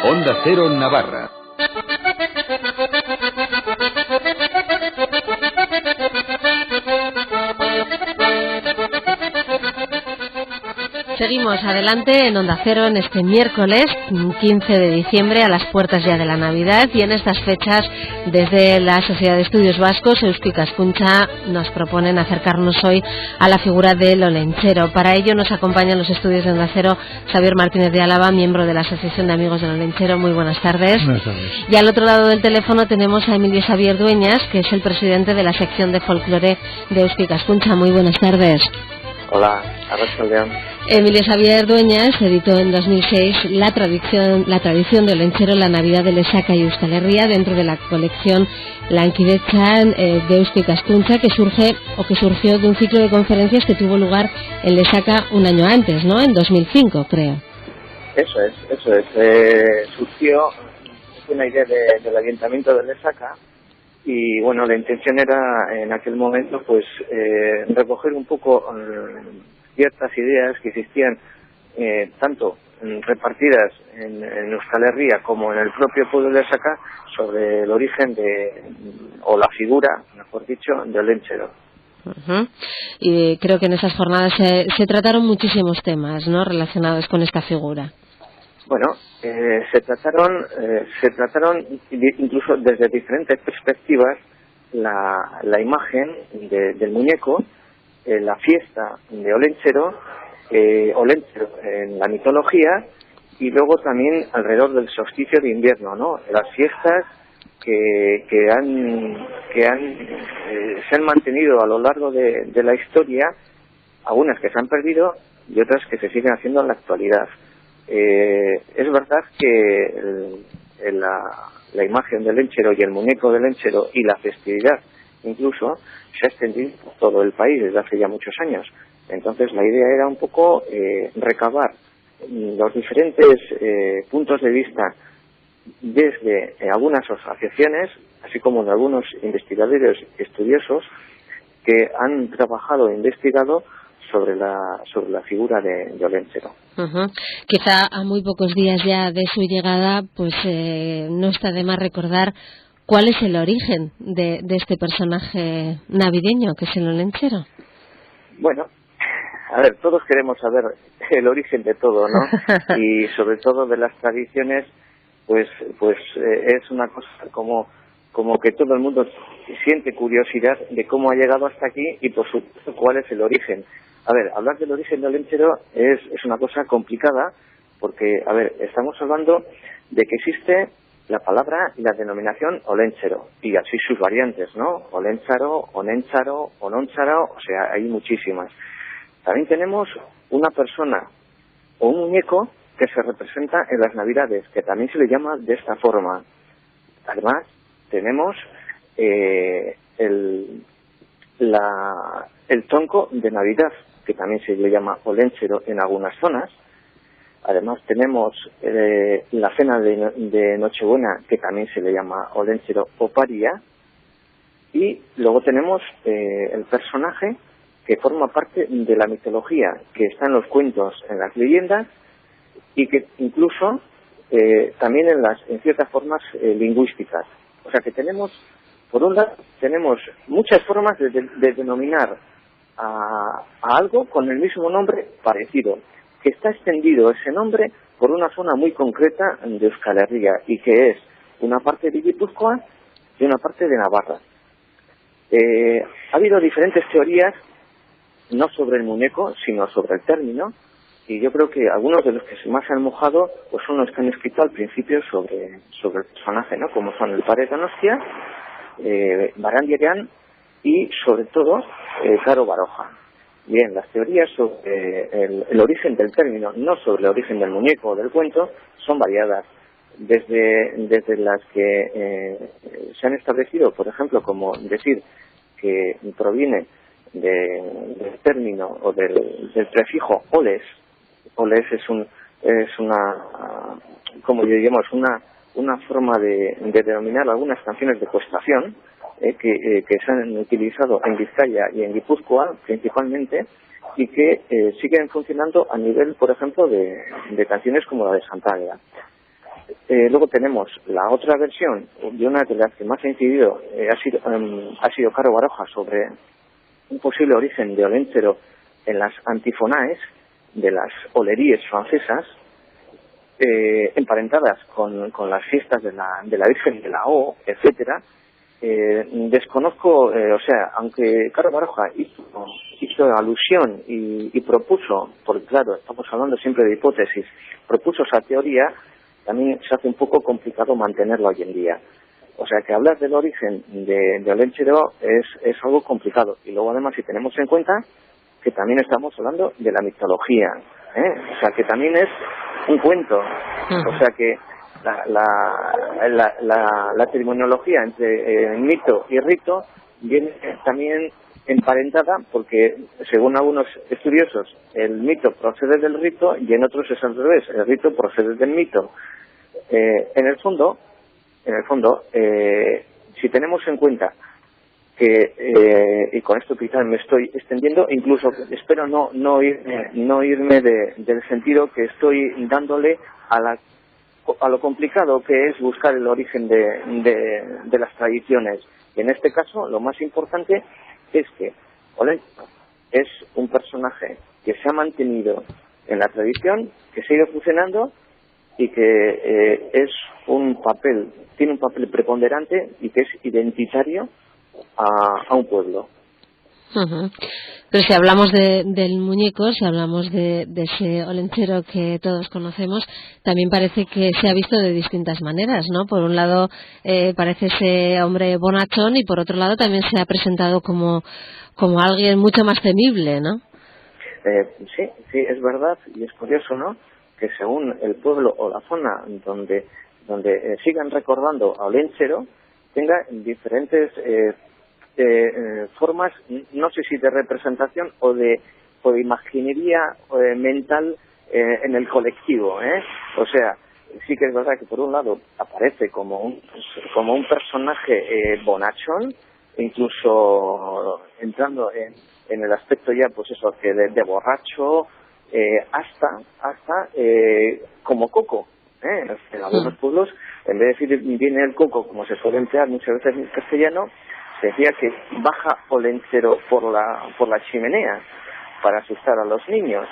Onda Cero Navarra. Seguimos adelante en Onda Cero en este miércoles 15 de diciembre, a las puertas ya de la Navidad, y en estas fechas desde la Sociedad de Estudios Vascos Eusko Ikaskuntza nos proponen acercarnos hoy a la figura del Olentzero. Para ello nos acompañan los estudios de Onda Cero Xavier Martínez de Álava, miembro de la Asociación de Amigos del Olentzero. Muy buenas tardes. Buenas tardes. Y al otro lado del teléfono tenemos a Emilio Xavier Dueñas, que es el presidente de la sección de folclore de Eusko Ikaskuntza. Muy buenas tardes. Hola, arratsaldeon. Emilio Xavier Dueñas editó en 2006 la tradición de Olentzero, la Navidad de Lesaca y Euskal Herria, dentro de la colección Lankidetzan de Eusko Ikaskuntza, que surgió de un ciclo de conferencias que tuvo lugar en Lesaca un año antes, ¿no? En 2005, creo. Eso es. Surgió una idea del Ayuntamiento de Lesaca y, bueno, la intención era en aquel momento pues recoger un poco ciertas ideas que existían tanto repartidas en Euskal Herria como en el propio pueblo de Lesaca sobre el origen o la figura, mejor dicho, de Olentzero. Uh-huh. Y creo que en esas jornadas se trataron muchísimos temas, ¿no?, relacionados con esta figura. Bueno, se trataron incluso desde diferentes perspectivas la imagen del muñeco, la fiesta de Olentzero, Olentzero en la mitología, y luego también alrededor del solsticio de invierno, ¿no? Las fiestas que se han mantenido a lo largo de la historia, algunas que se han perdido y otras que se siguen haciendo en la actualidad. Es verdad que la imagen del Olentzero y el muñeco del Olentzero y la festividad incluso se ha extendido por todo el país desde hace ya muchos años. Entonces la idea era un poco recabar los diferentes puntos de vista desde algunas asociaciones, así como de algunos investigadores estudiosos que han trabajado e investigado sobre la figura de Olentzero. Uh-huh. Quizá a muy pocos días ya de su llegada, pues no está de más recordar cuál es el origen de este personaje navideño que es el Olentzero. Bueno, a ver, todos queremos saber el origen de todo, ¿no? Y sobre todo de las tradiciones, pues es una cosa como que todo el mundo siente curiosidad de cómo ha llegado hasta aquí y por supuesto cuál es el origen. A ver, hablar del origen de Olentzero es una cosa complicada porque, a ver, estamos hablando de que existe la palabra y la denominación Olentzero y así sus variantes, ¿no? Olentzaro, Onentzaro, Onontzaro, o sea, hay muchísimas. También tenemos una persona o un muñeco que se representa en las Navidades, que también se le llama de esta forma. Además, tenemos el tronco de Navidad, que también se le llama Olentzero en algunas zonas. Además tenemos la cena de Nochebuena, que también se le llama Olentzero Oparia. Y luego tenemos el personaje que forma parte de la mitología, que está en los cuentos, en las leyendas, y que incluso también en ciertas formas lingüísticas. O sea que tenemos, por un lado, tenemos muchas formas de denominar a algo con el mismo nombre parecido, que está extendido ese nombre por una zona muy concreta de Euskal Herria y que es una parte de Guipúzcoa y una parte de Navarra. Ha habido diferentes teorías, no sobre el muñeco, sino sobre el término, y yo creo que algunos de los que más se han mojado pues son los que han escrito al principio sobre el personaje, ¿no? Como son el Padre Donostia, Barandiaran y sobre todo Caro Baroja. Bien, las teorías sobre el origen del término, no sobre el origen del muñeco o del cuento, son variadas. Desde las que se han establecido, por ejemplo, como decir que proviene del término o del prefijo oles. Oles es una, como diríamos, una forma de denominar algunas canciones de coestación que se han utilizado en Vizcaya y en Guipúzcoa principalmente y que siguen funcionando a nivel, por ejemplo, de canciones como la de Santa Águeda. Luego tenemos la otra versión, de una de las que más ha incidido, ha sido Caro Baroja, sobre un posible origen de Olentzero en las antifonaes de las olerías francesas, emparentadas con las fiestas de la Virgen de la O, etcétera. Desconozco, aunque Caro Baroja hizo alusión y propuso, porque claro, estamos hablando siempre de hipótesis, propuso esa teoría, también se hace un poco complicado mantenerla hoy en día. O sea que hablar del origen de Olentzero es algo complicado. Y luego además, si tenemos en cuenta que también estamos hablando de la mitología, o sea que también es un cuento. O sea que la terminología entre mito y rito viene también emparentada, porque según algunos estudiosos el mito procede del rito y en otros es al revés, el rito procede del mito. En el fondo, si tenemos en cuenta que, y con esto quizás me estoy extendiendo, incluso espero no irme del sentido que estoy dándole a lo complicado que es buscar el origen de las tradiciones. Y en este caso, lo más importante es que Olentzero es un personaje que se ha mantenido en la tradición, que se ha ido fusionando y que tiene un papel preponderante y que es identitario a un pueblo. Pero si hablamos del muñeco, si hablamos de ese Olentzero que todos conocemos, también parece que se ha visto de distintas maneras, ¿no? Por un lado parece ese hombre bonachón y por otro lado también se ha presentado como alguien mucho más temible, ¿no? Sí, es verdad, y es curioso, ¿no?, que según el pueblo o la zona donde sigan recordando a Olentzero, tenga diferentes formas, no sé si de representación o de imaginería mental en el colectivo, O sea, sí que es verdad que por un lado aparece como un personaje bonachón, incluso entrando en el aspecto ya, pues eso, que de borracho, hasta como coco. En algunos pueblos, en vez de decir viene el coco, como se suele emplear muchas veces en castellano, se decía que baja Olentzero por la chimenea para asustar a los niños.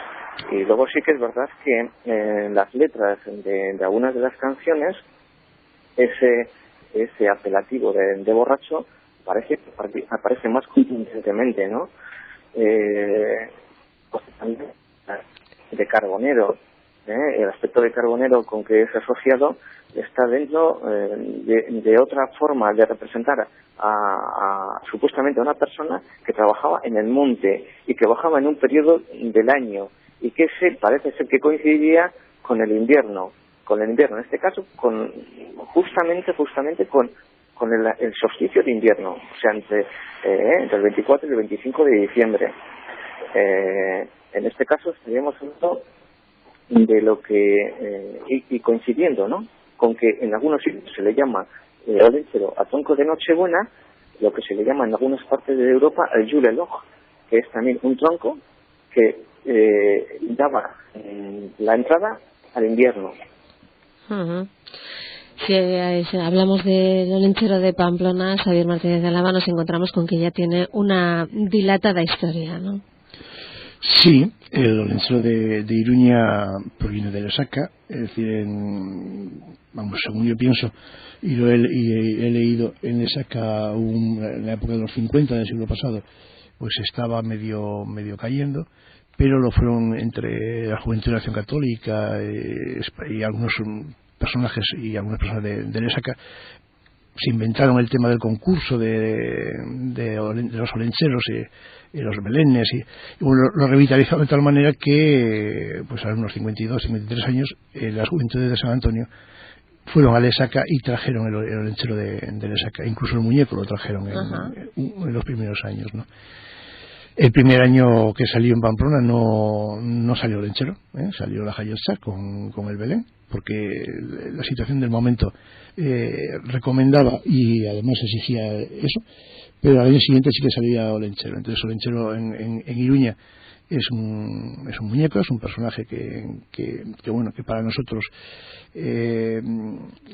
Y luego sí que es verdad que en las letras de algunas de las canciones ese apelativo de borracho aparece más contundentemente, ¿no? Pues también de carbonero, el aspecto de carbonero con que es asociado está dentro de otra forma de representar supuestamente a una persona que trabajaba en el monte y que bajaba en un periodo del año y que parece ser que coincidía con el invierno, en este caso justamente con el solsticio de invierno, o sea, entre el 24 y el 25 de diciembre. En este caso estaríamos hablando de lo que, y coincidiendo, ¿no?, con que en algunos sitios se le llama Olentzero a tronco de Nochebuena, lo que se le llama en algunas partes de Europa el Juleloch, que es también un tronco que daba la entrada al invierno. Si hablamos del Olentzero de Pamplona, Xavier Martínez de Alaba, nos encontramos con que ya tiene una dilatada historia, ¿no? Sí, el Olentzero de Iruña proviene de Lesaca, es decir, según yo pienso, y he leído, en Lesaca en la época de los 50 del siglo pasado, pues estaba medio cayendo, pero lo fueron entre la Juventud de Acción Católica y algunos personajes y algunas personas de Lesaca. Se inventaron el tema del concurso de los Olentzeros y los belenes y lo revitalizaron de tal manera que pues a unos 52, 53 años las juventudes de San Antonio fueron a Lesaca y trajeron el Olentzero de Lesaca, incluso el muñeco lo trajeron en los primeros años, ¿no? El primer año que salió en Pamplona no salió Olentzero, salió la Jayotza con el Belén, porque la situación del momento recomendaba y además exigía eso, pero al año siguiente sí que salía Olentzero. Entonces Olentzero en Iruña es un muñeco, es un personaje que para nosotros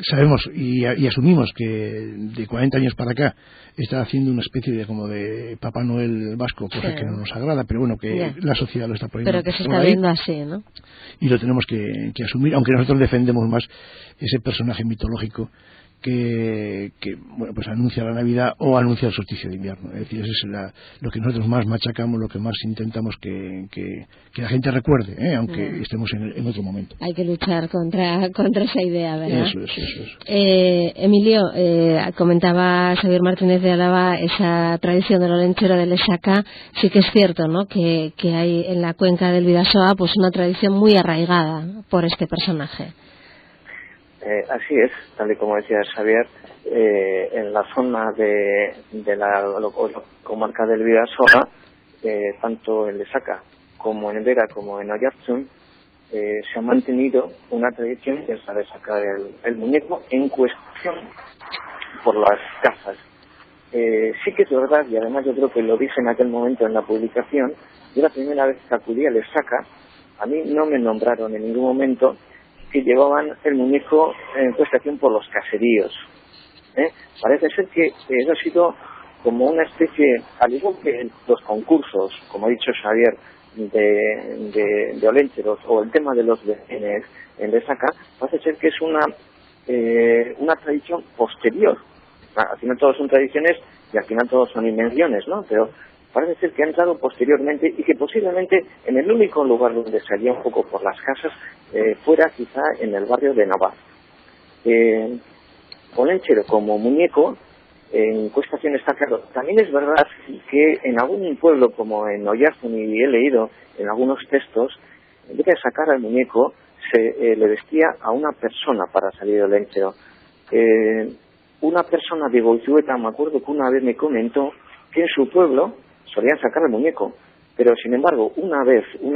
sabemos y asumimos que de 40 años para acá está haciendo una especie de como de Papá Noel vasco, cosa que no nos agrada, pero bueno, que la sociedad lo está poniendo. Pero que se está viendo así, ¿no? Y lo tenemos que asumir, aunque nosotros defendemos más ese personaje mitológico que bueno, pues anuncia la Navidad o anuncia el solsticio de invierno. Es decir, eso es lo que nosotros más machacamos, lo que más intentamos que la gente recuerde, aunque estemos en otro momento. Hay que luchar contra esa idea, ¿verdad? Eso es. Emilio, comentaba Xavier Martínez de Álava esa tradición del olentzero de Lesaca. Sí que es cierto, ¿no?, que hay en la cuenca del Bidasoa pues una tradición muy arraigada por este personaje. Así es, tal y como decía Xavier, en la zona de la comarca del Bidasoa, tanto en Lesaca como en Vera como en Oyarzun, se ha mantenido una tradición que es la de sacar el muñeco en cuestión por las casas. Sí que es verdad, y además yo creo que lo dije en aquel momento en la publicación, yo la primera vez que acudí a Lesaca, a mí no me nombraron en ningún momento que llevaban el muñeco en cuestión por los caseríos. Parece ser que eso ha sido como una especie, al igual que los concursos, como ha dicho Xavier, de oléncheros, o el tema de los vecinos en Lesaca, parece ser que es una tradición posterior. Al final todos son tradiciones y al final todos son invenciones, ¿no? Pero parece ser que ha entrado posteriormente y que posiblemente en el único lugar donde salía un poco por las casas fuera quizá en el barrio de Navarra. Olentzero como muñeco en cuestión está claro. También es verdad que en algún pueblo como en Oyarzun, y he leído en algunos textos, en vez de sacar al muñeco se le vestía a una persona para salir de Olentzero. Una persona de Goizueta, me acuerdo que una vez me comentó que en su pueblo solían sacar el muñeco, pero sin embargo un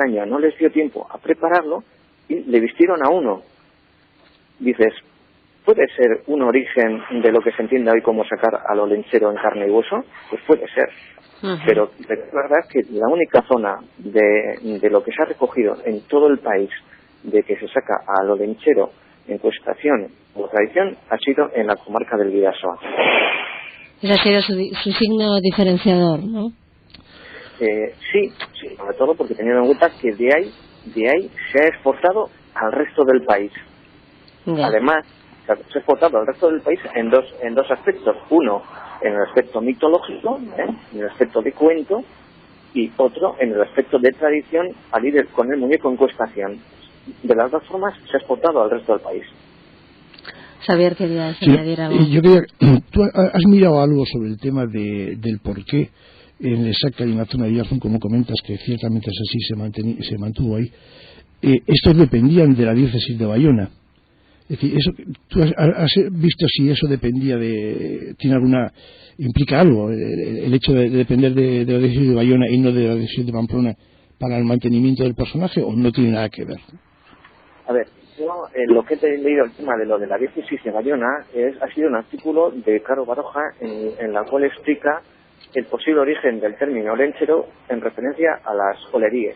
año no les dio tiempo a prepararlo y le vistieron a uno. Dices, ¿puede ser un origen de lo que se entiende hoy como sacar al olentzero en carne y hueso? Pues puede ser. Pero es verdad que la única zona de lo que se ha recogido en todo el país de que se saca al olentzero en cuestación o tradición ha sido en la comarca del Bidasoa. Ese ha sido su signo diferenciador, ¿no? Sí, sobre todo porque teniendo en cuenta que de ahí se ha exportado al resto del país. Además, se ha exportado al resto del país en dos aspectos. Uno, en el aspecto mitológico, en el aspecto de cuento, y otro, en el aspecto de tradición, al ir con el muñeco en cuestación. De las dos formas, se ha exportado al resto del país. Xavier, querías añadir algo. ¿Tú has mirado algo sobre el tema del por qué en Lesaca y en la zona de Oyarzun, como comentas, que ciertamente es así, se mantuvo ahí? Estos dependían de la diócesis de Bayona. Es decir, ¿tú has visto si eso dependía implica algo, el hecho de depender de la diócesis de Bayona y no de la diócesis de Pamplona para el mantenimiento del personaje, o no tiene nada que ver? A ver, yo lo que he leído el tema de lo de la diócesis de Bayona ha sido un artículo de Caro Baroja en la cual explica el posible origen del término olentzero en referencia a las olerías.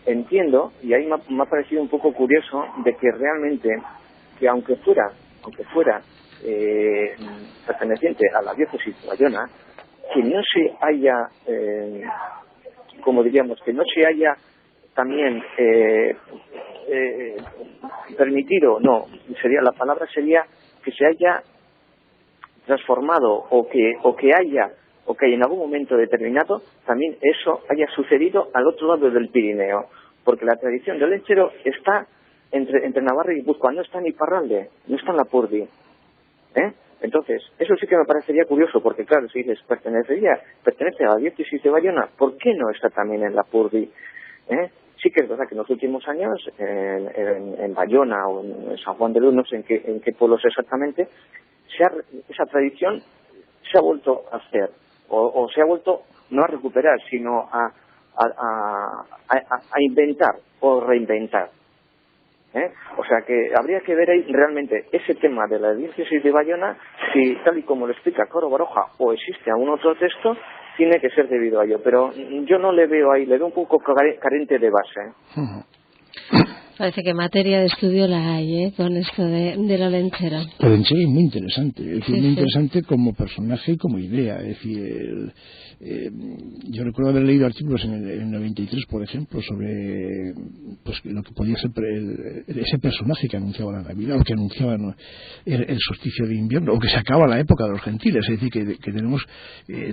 Entiendo, y ahí me ha parecido un poco curioso, de que realmente, que aunque fuera perteneciente a la diócesis de Bayona, que no se haya, como diríamos, que no se haya también permitido, no, la palabra sería que se haya transformado o que en algún momento determinado también eso haya sucedido al otro lado del Pirineo, porque la tradición del olentzero está entre Navarra y Guipúzcoa, no está en Iparralde, no está en Lapurdi, Entonces, eso sí que me parecería curioso, porque claro, si dices, pertenece a la diócesis de Bayona, ¿por qué no está también en Lapurdi? Sí que es verdad que en los últimos años en Bayona o en San Juan de Luz, no sé en qué pueblos exactamente, esa tradición se ha vuelto a hacer, o se ha vuelto no a recuperar, sino a inventar o reinventar. O sea que habría que ver ahí realmente ese tema de la diócesis de Bayona, si tal y como lo explica Coro Baroja o existe algún otro texto, tiene que ser debido a ello, pero yo no le veo ahí, le veo un poco carente de base. Parece que materia de estudio la hay, con esto del Olentzero. Olentzero es muy interesante, es decir, Sí, muy sí. interesante como personaje y como idea. Es decir, yo recuerdo haber leído artículos en el 93, por ejemplo, sobre pues lo que podía ser ese personaje que anunciaba la Navidad, o que anunciaba, ¿no?, el solsticio de invierno, o que se acaba la época de los gentiles. Es decir, que tenemos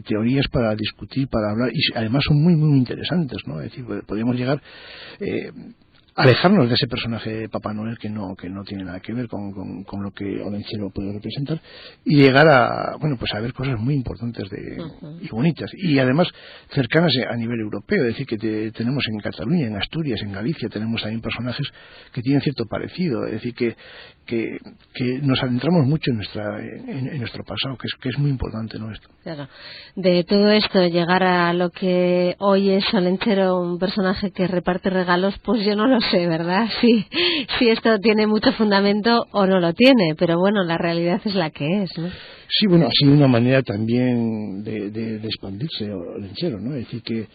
teorías para discutir, para hablar, y además son muy, muy interesantes, ¿no? Es decir, podríamos llegar alejarnos de ese personaje de Papá Noel que no tiene nada que ver con lo que Olentzero puede representar, y llegar a ver cosas muy importantes y bonitas, y además cercanas a nivel europeo. Es decir, que tenemos en Cataluña, en Asturias, en Galicia, tenemos también personajes que tienen cierto parecido. Es decir, que nos adentramos mucho en nuestro pasado, que es muy importante, ¿no?, esto. Claro. De todo esto, llegar a lo que hoy es Olentzero, un personaje que reparte regalos, pues yo no lo sé, ¿verdad? Si esto tiene mucho fundamento o no lo tiene, pero bueno, la realidad es la que es, ¿no? Sí, bueno, ha sido una manera también de expandirse Olentzero, ¿no? Es decir, que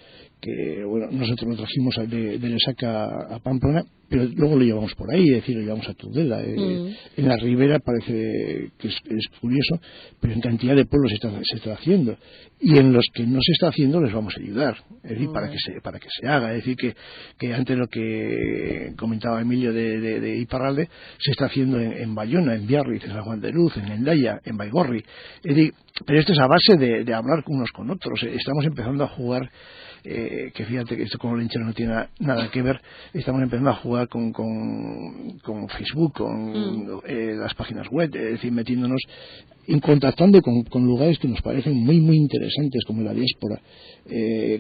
nosotros lo trajimos de Lesaca a Pamplona, pero luego lo llevamos por ahí, es decir, lo llevamos a Tudela. En la Ribera parece que es curioso, pero en cantidad de pueblos se está haciendo, y en los que no se está haciendo les vamos a ayudar, es decir, para que se haga. Es decir, que antes lo que comentaba Emilio de Iparralde se está haciendo en Bayona, en Biarritz, en San Juan de Luz, en Hendaya, en Baigorri. Es decir, pero esto es a base de hablar unos con otros. Estamos empezando a jugar, que fíjate que esto con Olentzero no tiene nada que ver, estamos empezando a jugar con Facebook, con las páginas web, es decir, metiéndonos, contactando con lugares que nos parecen muy, muy interesantes, como la diáspora,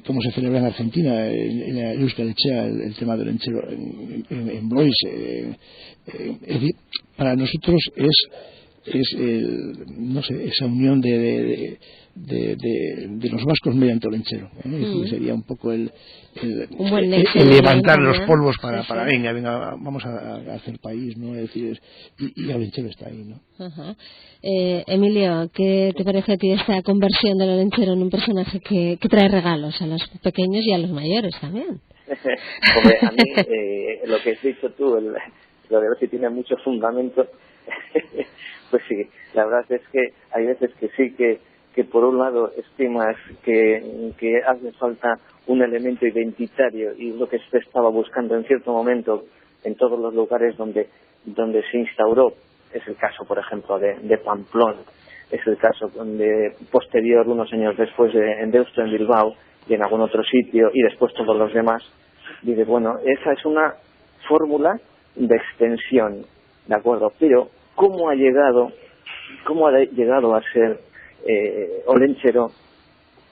como se celebra en Argentina, en la Euskal Etxea, el tema del Olentzero en Blois. Es decir, para nosotros es esa unión de los vascos mediante Olentzero, es decir, sería un poco el levantar los polvos para venga, vamos a hacer país, ¿no? Es decir, y Olentzero está ahí, ¿no? Emilio, ¿qué te parece a ti esta conversión del Olentzero en un personaje que trae regalos a los pequeños y a los mayores también? Hombre, a mí lo que has dicho tú, lo de ver si tiene mucho fundamento, pues sí, la verdad es que hay veces que sí, que por un lado estimas que hace falta un elemento identitario, y lo que se estaba buscando en cierto momento en todos los lugares donde se instauró. Es el caso, por ejemplo, de Pamplona, es el caso posterior, unos años después, en Deusto, en Bilbao, y en algún otro sitio, y después todos los demás. Dice, bueno, esa es una fórmula de extensión, ¿de acuerdo? Pero ¿cómo ha llegado a ser Olentzero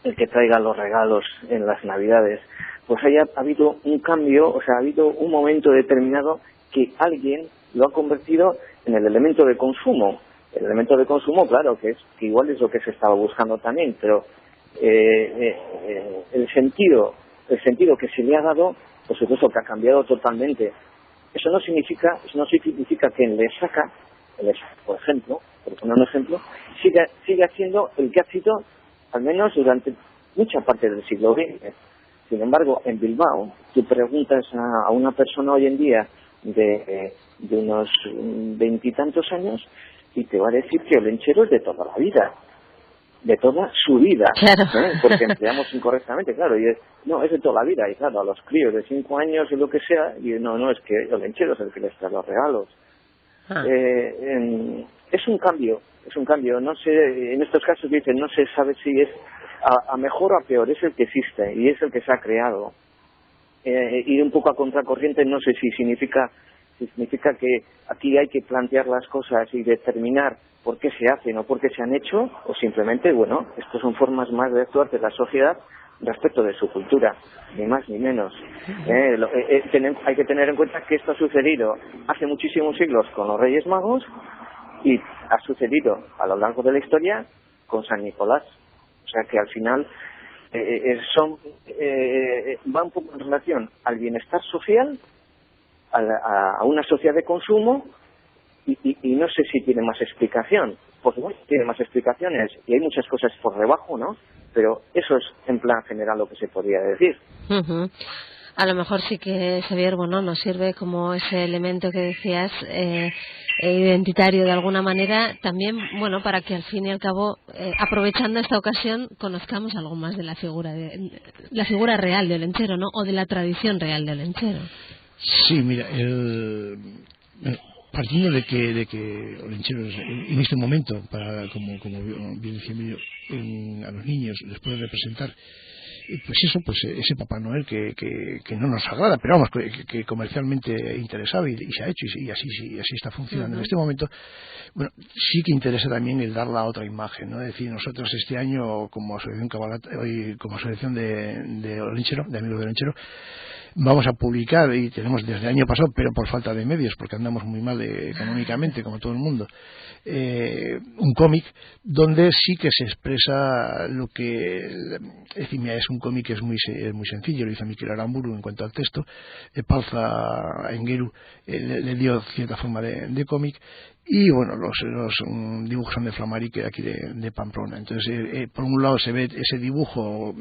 el que traiga los regalos en las Navidades? Pues ha habido un cambio, o sea, ha habido un momento determinado que alguien lo ha convertido en el elemento de consumo. El elemento de consumo, claro, que igual es lo que se estaba buscando también, pero el sentido que se le ha dado, por supuesto que ha cambiado totalmente. Eso no significa que en Lesaca, por ejemplo, por poner un ejemplo, siga siendo el que ha sido, al menos durante mucha parte del siglo XX. Sin embargo, en Bilbao, tú preguntas a una persona hoy en día de unos 20 y tantos años, y te va a decir que Olentzero es de toda la vida, de toda su vida, claro. Porque empleamos incorrectamente, claro, y es de toda la vida, y claro, a los críos de 5 años y lo que sea, y no, es que Olentzero es el que les trae los regalos. Es un cambio, no sé, en estos casos dicen, no se sabe si es a mejor o a peor, es el que existe, y es el que se ha creado. Ir un poco a contracorriente, no sé si significa que aquí hay que plantear las cosas y determinar por qué se hacen o por qué se han hecho, o simplemente, bueno, estas son formas más de actuar de la sociedad respecto de su cultura, ni más ni menos. Hay que tener en cuenta que esto ha sucedido hace muchísimos siglos con los Reyes Magos, y ha sucedido a lo largo de la historia con San Nicolás. O sea que al final va un poco en relación al bienestar social, a una sociedad de consumo, y no sé si tiene más explicación. Por supuesto tiene más explicaciones, y hay muchas cosas por debajo, ¿no? Pero eso es en plan general lo que se podría decir. A lo mejor sí que ese verbo, ¿no?, nos sirve como ese elemento que decías, identitario de alguna manera, también, bueno, para que al fin y al cabo, aprovechando esta ocasión, conozcamos algo más de la figura real de Olentzero, ¿no?, o de la tradición real de Olentzero. Sí, mira, partiendo de que Olentzero en este momento, como bien decía Emilio, a los niños les puede representar pues eso, pues ese Papá Noel que no nos agrada, pero vamos, que comercialmente interesaba y se ha hecho y así está funcionando en este momento. Bueno, sí que interesa también el dar la otra imagen, ¿no? Es decir, nosotros este año como asociación como asociación de Olentzero, de amigos de Olentzero, vamos a publicar, y tenemos desde el año pasado, pero por falta de medios, porque andamos muy mal económicamente, como todo el mundo, un cómic donde sí que se expresa lo que, es decir, mira, es un cómic que es muy sencillo, lo hizo Mikel Aramburu en cuanto al texto, Palza Engeru le dio cierta forma de cómic, y bueno, los dibujos son de Flamarique, de aquí de Pamplona. Entonces, por un lado se ve ese dibujo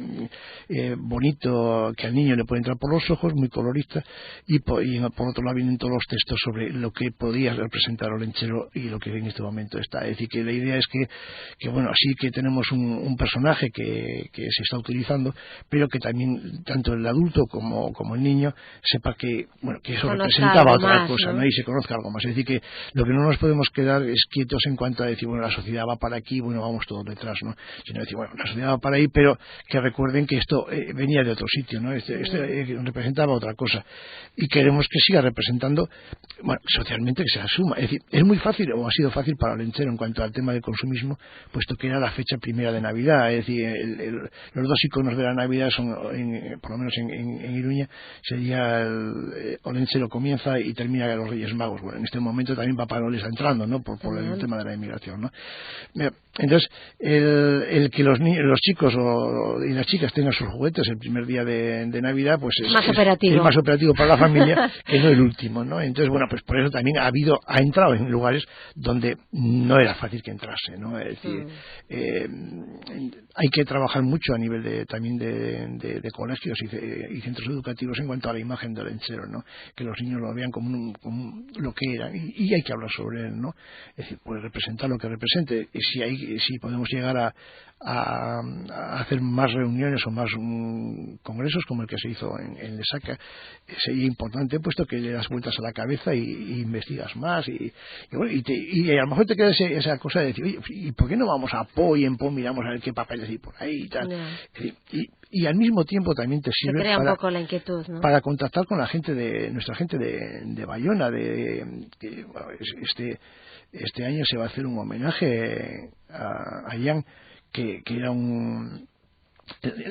bonito que al niño le puede entrar por los ojos, muy colorista, y por otro lado vienen todos los textos sobre lo que podía representar Olentzero y lo que en este momento está. Es decir, que la idea es que bueno, sí que tenemos un personaje que se está utilizando, pero que también tanto el adulto como el niño sepa que eso representaba otra cosa, ¿no? Y se conozca algo más. Es decir, que lo que no nos podemos quedar es quietos en cuanto a decir, bueno, la sociedad va para aquí, bueno, vamos todos detrás, ¿no? Sino decir, bueno, la sociedad va para ahí, pero que recuerden que esto venía de otro sitio, ¿no? Este representaba otra cosa, y queremos que siga representando, bueno, socialmente, que se asuma. Es decir, es muy fácil, o ha sido fácil para Olentzero en cuanto al tema del consumismo, puesto que era la fecha primera de Navidad. Es decir, los dos iconos de la Navidad son, por lo menos en Iruña, sería Olentzero comienza y termina los Reyes Magos. Bueno, en este momento también Papá Noel está entrando, ¿no? Por el tema de la inmigración, ¿no? Entonces, el que los chicos y las chicas tengan sus juguetes el primer día de Navidad, pues es más operativo para la familia que no el último, ¿no? Entonces, bueno, pues por eso también ha entrado en lugares donde no era fácil que entrase, ¿no? Es decir, hay que trabajar mucho a nivel también de colegios y centros educativos en cuanto a la imagen de Olentzero, ¿no? Que los niños lo vean como lo que era, y hay que hablar sobre él, ¿no? Es decir, pues representar lo que represente. Si podemos llegar a hacer más reuniones o más congresos como el que se hizo en Lesaca, sería importante, puesto que le das vueltas a la cabeza y investigas más y a lo mejor te queda esa cosa de decir, oye, ¿y por qué no vamos a Po y en Po miramos a ver qué papeles hay por ahí y tal? Y al mismo tiempo también te sirve crea un poco la inquietud, ¿no? Para contactar con nuestra gente de Bayona, este año se va a hacer un homenaje a Jan, que era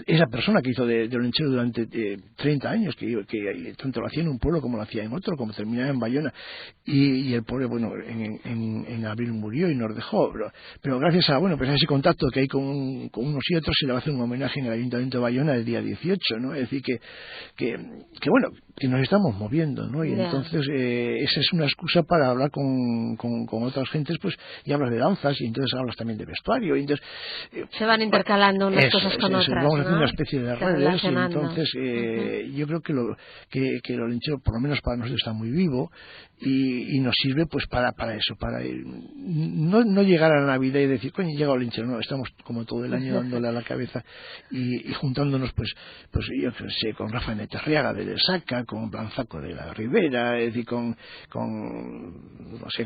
esa persona que hizo de Olentzero durante 30 años, que tanto lo hacía en un pueblo como lo hacía en otro, como terminaba en Bayona, y el pobre, bueno, en abril murió y nos dejó, pero gracias a ese contacto que hay con unos y otros, se le va a hacer un homenaje en el Ayuntamiento de Bayona el día 18, ¿no? Es decir, que bueno, que nos estamos moviendo, ¿no? Y entonces esa es una excusa para hablar con otras gentes, pues, y hablas de danzas, y entonces hablas también de vestuario, y entonces se van intercalando unas cosas con otras, vamos a hacer ¿no? una especie de redes, y entonces yo creo que el Olentzero, por lo menos para nosotros, está muy vivo, y nos sirve pues para eso, para no llegar a la Navidad y decir, coño, llega Olentzero, no, estamos como todo el año dándole a la cabeza y juntándonos pues yo sé, con Rafa Neterriaga de Lesaca, con Blanzaco de la Ribera, es decir, con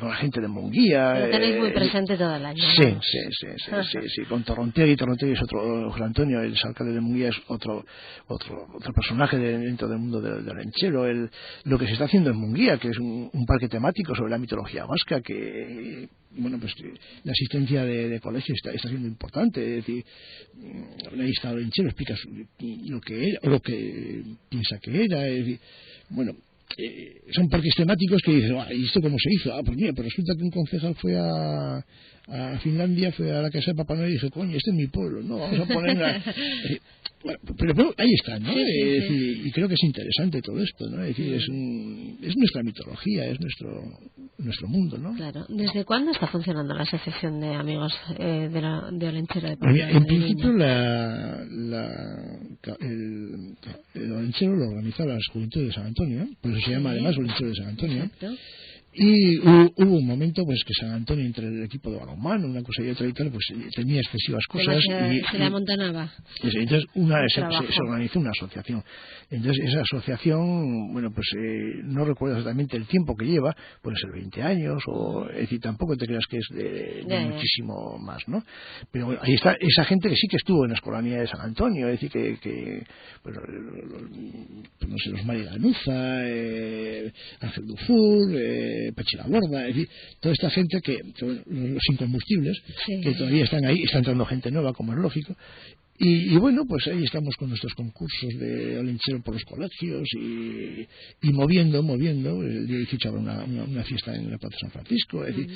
la gente de Munguía. Lo tenéis muy presente todo el año, ¿no? Sí, con Torrontegui es otro, José Antonio, el alcalde de Munguía, es otro personaje dentro del mundo de Olentzero. Lo que se está haciendo en Munguía, que es un parque temático sobre la mitología vasca, que bueno, pues la asistencia de colegios está siendo importante. Es decir, ahí está Olentzero, explica lo que era o lo que piensa que era. Es decir, bueno, son parques temáticos que dicen, ¿y esto cómo se hizo? Pues mira, pues resulta que un concejal fue a Finlandia, fue a la casa de Papá Noel y dije, coño, este es mi pueblo, no, vamos a poner pero bueno, ahí está, ¿no? Sí. Y creo que es interesante todo esto, ¿no? Es decir, es nuestra mitología, es nuestro mundo, ¿no? Claro. ¿Desde cuándo está funcionando la asociación de amigos de Olentzero de Pamplona? En principio el Olentzero lo organiza las Juventudes de San Antonio, por eso se llama además Olentzero de San Antonio. Exacto. Y hubo un momento pues que San Antonio, entre el equipo de balonmano, una cosa y otra y tal, pues tenía excesivas cosas se le amontonaba. Entonces se organizó una asociación. Entonces esa asociación, bueno, pues no recuerdo exactamente el tiempo que lleva, puede ser 20 años, o es decir, tampoco te creas que es de muchísimo más, ¿no? Pero bueno, ahí está esa gente que sí que estuvo en la Escolanía de San Antonio, es decir, que bueno, no sé, los Mari Ganuza, Ángel Dufour, Pachi la Borda, es decir, toda esta gente que bueno, los incombustibles, que todavía están ahí, está entrando gente nueva, como es lógico. Y bueno, pues ahí estamos con nuestros concursos de Olentzero por los colegios y moviendo. El día 18 habrá una fiesta en la Plaza San Francisco. Es decir,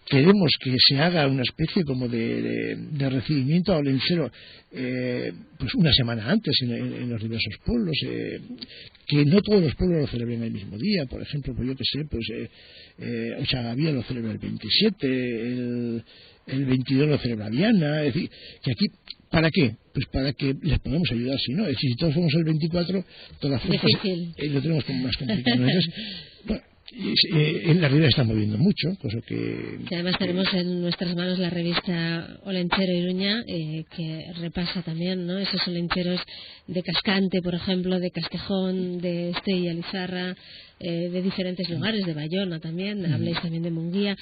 queremos que se haga una especie como de recibimiento a Olentzero pues una semana antes en los diversos pueblos, que no todos los pueblos lo celebren el mismo día. Por ejemplo, pues yo que sé, pues Ochagavía lo celebra el 27, el 22 lo celebra Viana. Es decir, que aquí, ¿para qué? Pues para que les podamos ayudar, si no. Es decir, si todos somos el 24, todas las fuerzas lo tenemos como más complicado. Entonces, bueno, en la realidad está moviendo mucho, cosa que además tenemos en nuestras manos la revista Olentzero Iruña, que repasa también, ¿no?, esos olencheros de Cascante, por ejemplo, de Castejón, de Estella Lizarra, de diferentes lugares, de Bayona también, habláis también de Munguía,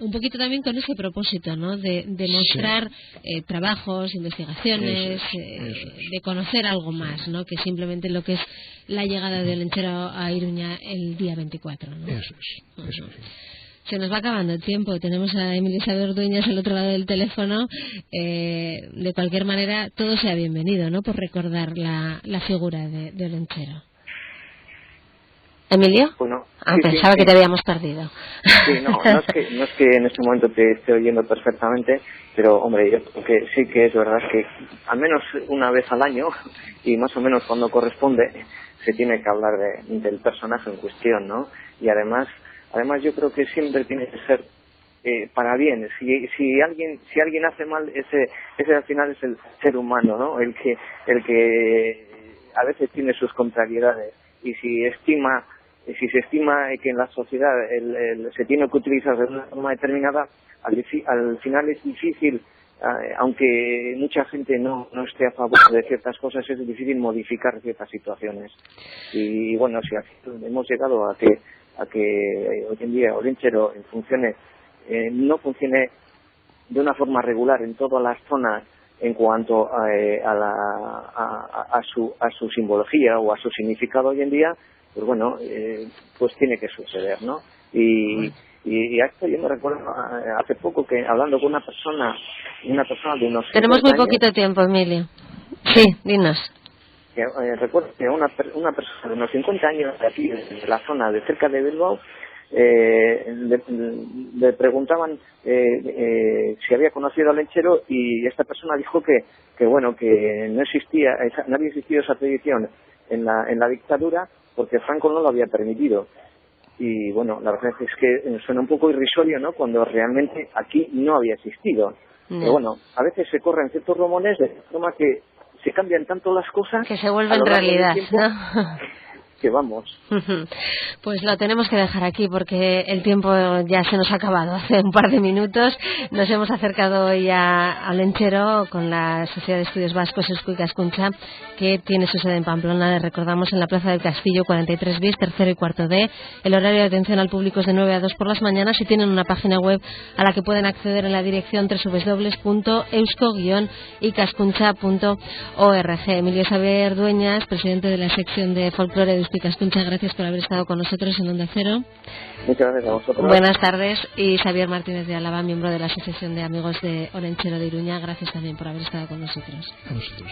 un poquito también con ese propósito, ¿no?, de mostrar trabajos, investigaciones, de conocer algo más, ¿no?, que simplemente lo que es la llegada de Olentzero a Iruña el día 24, ¿no? Eso es. Se nos va acabando el tiempo. Tenemos a Emilio Xavier Dueñas al otro lado del teléfono. De cualquier manera, todo sea bienvenido, ¿no?, por recordar la figura de Olentzero. ¿Emilio? Bueno, pensaba que te habíamos perdido. Sí, no es que en este momento te esté oyendo perfectamente, pero hombre, yo creo que sí que es verdad que al menos una vez al año, y más o menos cuando corresponde, se tiene que hablar del personaje en cuestión, ¿no? Y además yo creo que siempre tiene que ser para bien. Si alguien hace mal, ese al final es el ser humano, ¿no? El que a veces tiene sus contrariedades, y si se estima que en la sociedad se tiene que utilizar de una forma determinada, al final es difícil, aunque mucha gente no esté a favor de ciertas cosas, es difícil modificar ciertas situaciones. Y bueno, si hemos llegado a que hoy en día Olentzero no funcione de una forma regular en todas las zonas en cuanto a su simbología o a su significado hoy en día, pues bueno, pues tiene que suceder, ¿no? Y esto yo me recuerdo hace poco que hablando con una persona de unos... Tenemos muy poquito tiempo, Emilio. Sí, dinos. Recuerdo que una persona de unos 50 años de aquí, de la zona de cerca de Bilbao, le preguntaban si había conocido a Olentzero, y esta persona dijo que bueno, que no había existido esa tradición en la dictadura, porque Franco no lo había permitido. Y bueno, la verdad es que suena un poco irrisorio, ¿no?, cuando realmente aquí no había existido. Pero bueno, a veces se corren ciertos rumores de forma que se cambian tanto las cosas que se vuelven realidad, ¿no? Que vamos. Pues lo tenemos que dejar aquí porque el tiempo ya se nos ha acabado hace un par de minutos. Nos hemos acercado hoy a Olentzero con la Sociedad de Estudios Vascos Eusko Ikaskuntza, que tiene su sede en Pamplona. Les recordamos en la Plaza del Castillo 43 bis, tercero y cuarto D. El horario de atención al público es de 9 a 2 por las mañanas y tienen una página web a la que pueden acceder en la dirección www.eusko-ikaskuntza.org. Emilio Xavier Dueñas, presidente de la sección de folclore de Eusko Ikaskuntza, gracias por haber estado con nosotros en Onda Cero. Muchas gracias a vosotros. Buenas tardes. Y Xavier Martínez de Álava, miembro de la Asociación de Amigos de Olentzero de Iruña, gracias también por haber estado con nosotros. A vosotros.